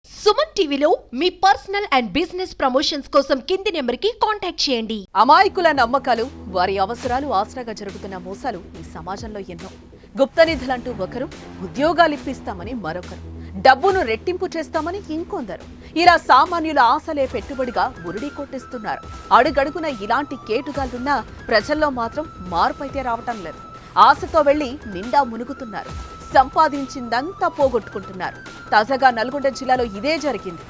సుమన్ టీవీలో మీ personal and business promotions కోసం కింది నెంబర్కి కాంటాక్ట్ చేయండి. అమాయకుల నమ్మకాలు, వారి అవసరాలు ఆసరాగా జరుగుతున్న మోసాలు ఈ సమాజంలో ఎన్నో. గుప్త నిధులంటూ ఒకరు, ఉద్యోగాలు ఇప్పిస్తామని మరొకరు, డబ్బును రెట్టింపు చేస్తామని ఇంకొందరు. ఇలా సామాన్యుల ఆశలే పెట్టుబడిగా ఉరిడి కొట్టిస్తున్నారు. అడుగడుగున ఇలాంటి కేటుగాలున్నా ప్రజల్లో మాత్రం మార్పైతే రావటం లేదు. ఆశతో వెళ్లి నిండా మునుగుతున్నారు. సంపాదించిందంతా పోగొట్టుకుంటున్నారు. తాజాగా నల్గొండ జిల్లాలో ఇదే జరిగింది.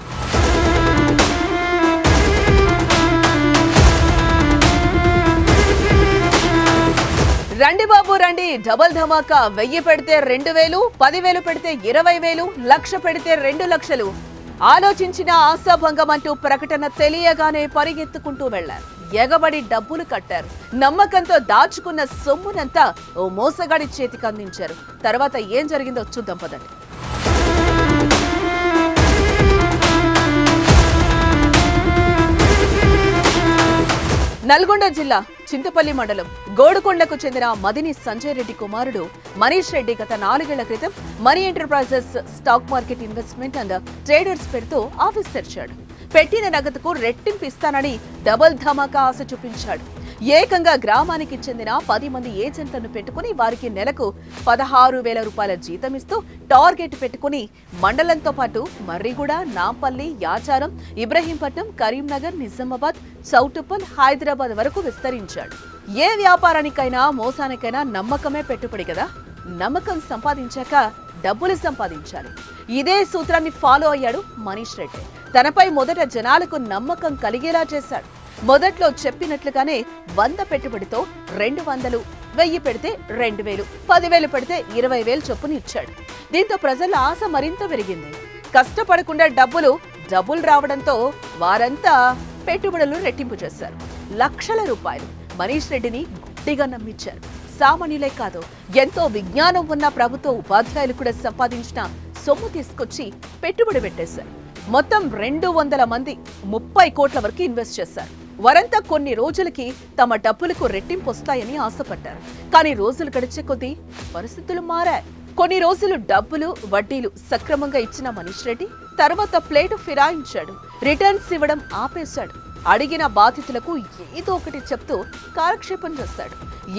రండి బాబు రండి, డబల్ ధమాకా. 1000 పెడితే 2000, 10,000 పెడితే 20,000, 1,00,000 పెడితే 2 లక్షలు. ఆలోచించిన ఆశాభంగం అంటూ ప్రకటన తెలియగానే పరిగెత్తుకుంటూ వెళ్లారు. ఎగబడి డబ్బులు కట్టారు. నమ్మకంతో దాచుకున్న సొమ్మునంతా ఓ మోసగాడి చేతికి అందించారు. తర్వాత ఏం జరిగిందో చూద్దాం పదండి. నల్గొండ జిల్లా చింతపల్లి మండలం గోడుకొండకు చెందిన మదిని సంజయ్ రెడ్డి కుమారుడు మనీష్ రెడ్డి గత 4 ఏళ్ల క్రితం money enterprises stock market investment and traders పేరుతో ఆఫీస్ తెరిచాడు. పెట్టిన నగదుకు రెట్టింపు ఇస్తానని డబుల్ ధమాకా ఆశ చూపించాడు. ఏకంగా గ్రామానికి చెందిన 10 మంది ఏజెంట్లను పెట్టుకుని వారికి నెలకు 16,000 రూపాయల జీతం ఇస్తూ టార్గెట్ పెట్టుకుని మండలంతో పాటు మర్రిగూడ, నాంపల్లి, యాచారం, ఇబ్రహీంపట్నం, కరీంనగర్, నిజామాబాద్, చౌటుప్పల్, హైదరాబాద్ వరకు విస్తరించాడు. ఏ వ్యాపారానికైనా మోసానికైనా నమ్మకమే పెట్టుబడి కదా. నమ్మకం సంపాదించాక డబ్బులు సంపాదించాలి. ఇదే సూత్రాన్ని ఫాలో అయ్యాడు మనీష్ రెడ్డి. తనపై మొదట జనాలకు నమ్మకం కలిగేలా చేశాడు. మొదట్లో చెప్పినట్లుగానే 100 పెట్టుబడితో 200, 1000 పెడితే 2,000, 10,000 పెడితే 20,000 చొప్పున ఇచ్చాడు. దీంతో ప్రజల ఆశ మరింత పెరిగింది. కష్టపడకుండా డబ్బులు రావడంతో వారంతా పెట్టుబడులు రెట్టింపు చేశారు. లక్షల రూపాయలు మనీష్ రెడ్డిని గుడ్డిగా నమ్మించారు. సామాన్యులే కాదు, ఎంతో విజ్ఞానం ఉన్న ప్రభుత్వ ఉపాధ్యాయులు కూడా సంపాదించిన సొమ్ము తీసుకొచ్చి పెట్టుబడి పెట్టేశారు. మొత్తం 200 మంది 30 కోట్ల వరకు ఇన్వెస్ట్ చేశారు. వారంతా కొన్ని రోజులకి తమ డబ్బులకు రెట్టింపు వస్తాయని ఆశపడ్డారు. కానీ రోజులు గడిచే కొద్దీ పరిస్థితులు మారాయి. కొన్ని రోజులు డబ్బులు, వడ్డీలు సక్రమంగా ఇచ్చిన మనీష్ రెడ్డి తర్వాత ప్లేటు ఫిరాయించాడు. రిటర్న్స్ ఇవ్వడం ఆపేశాడు. అడిగిన బాధితులకు ఏదో ఒకటి చెప్తూ కాలక్షేపం చేశాడు.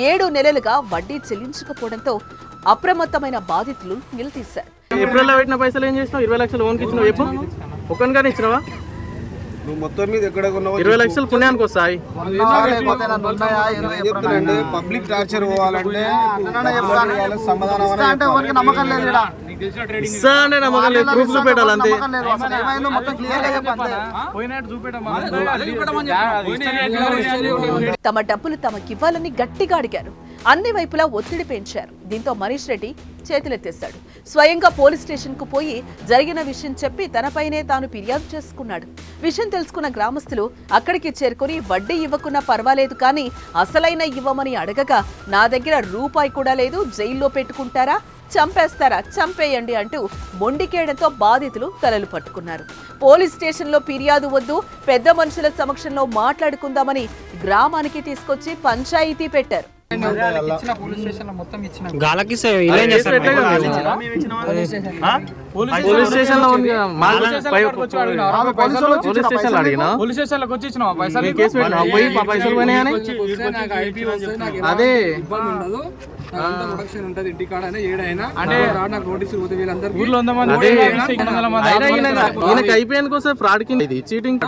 7 నెలలుగా వడ్డీ చెల్లించకపోవడంతో అప్రమత్తమైన బాధితులు నిలదీశారు. ఏప్రిల్లో పెట్టిన పైసలు ఏం చేసినావు? 20 లక్షలు ఓన్కి ఇచ్చినావు. ఎప్పుడు ఒకనిగానే ఇచ్చినావా? నువ్వు మొత్తం మీద ఎక్కడ 20 లక్షలు పుణ్యానికి వస్తాయి. పబ్లిక్ టార్చర్ పోవాలంటే సమాధానం ఇస్తా అంటే నమ్మకం లేదు. ప్రూఫ్ చూపెట్టాలి అంతే. తమ డబ్బులు తమకివ్వాలని గట్టిగా అడిగారు. అన్ని వైపులా ఒత్తిడి పెంచారు. దీంతో మనీష్ రెడ్డి చేతులెత్తేశాడు. స్వయంగా పోలీస్ స్టేషన్ కు పోయి జరిగిన విషయం చెప్పి తనపైనే తాను ఫిర్యాదు చేసుకున్నాడు. విషయం తెలుసుకున్న గ్రామస్తులు అక్కడికి చేరుకుని వడ్డీ ఇవ్వకున్నా పర్వాలేదు కానీ అసలైన ఇవ్వమని అడగగా నా దగ్గర రూపాయి కూడా లేదు, జైల్లో పెట్టుకుంటారా, చంపేస్తారా, చంపేయండి అంటూ మొండికేయడంతో బాధితులు తలలు పట్టుకున్నారు. పోలీస్ స్టేషన్లో ఫిర్యాదు వద్దు, పెద్ద మనుషుల సమక్షంలో మాట్లాడుకుందామని గ్రామానికి తీసుకొచ్చి పంచాయతీ పెట్టారు. పోలీస్ స్టేషన్ లో అదే అయిపోయాను కోసం ఫ్రాడ్ కింద చీటింగ్.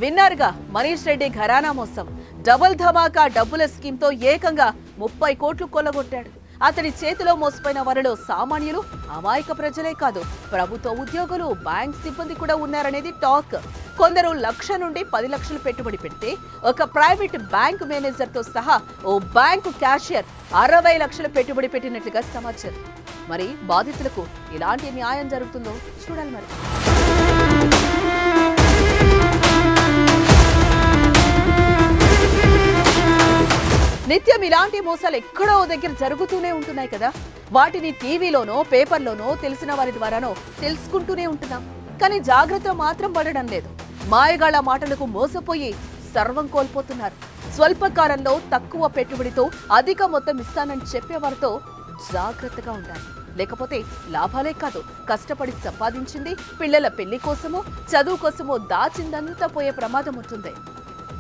విన్నారుగా మనీష్ రెడ్డి ఘరానా మోసం. డబుల్ ధమాకా డబ్బుల స్కీమ్ తో ఏకంగా 30 కోట్లు కొల్లగొట్టాడు. అతని చేతిలో మోసపోయిన వారిలో సామాన్యులు, అమాయక ప్రజలే కాదు, ప్రభుత్వ ఉద్యోగులు, బ్యాంక్ సిబ్బంది కూడా ఉన్నారనేది టాక్. కొందరు 1,00,000 నుండి 10 లక్షలు పెట్టుబడి పెడితే ఒక ప్రైవేట్ బ్యాంక్ మేనేజర్ తో సహా ఓ బ్యాంకు క్యాషియర్ 60 లక్షలు పెట్టుబడి పెట్టినట్లుగా సమాచారం. మరి బాధితులకు ఇలాంటి న్యాయం జరుగుతుందో చూడాలి మరి. నిత్యం ఇలాంటి మోసాలు ఎక్కడో దగ్గర జరుగుతూనే ఉంటున్నాయి కదా. వాటిని టీవీలోనో, పేపర్లోనో, తెలిసిన వారి ద్వారానో తెలుసుకుంటూనే ఉంటున్నాం. కానీ జాగ్రత్త మాత్రం పడడం లేదు. మాయగాళ్ల మాటలకు మోసపోయి సర్వం కోల్పోతున్నారు. స్వల్పకాలంలో తక్కువ పెట్టుబడితో అధిక మొత్తం ఇస్తానని చెప్పేవారితో జాగ్రత్తగా ఉండాలి. లేకపోతే లాభాలే కాదు, కష్టపడి సంపాదించింది పిల్లల పెళ్లి కోసమో చదువు కోసమో దాచిందంతా పోయే ప్రమాదం ఉంటుంది.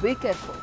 Be careful.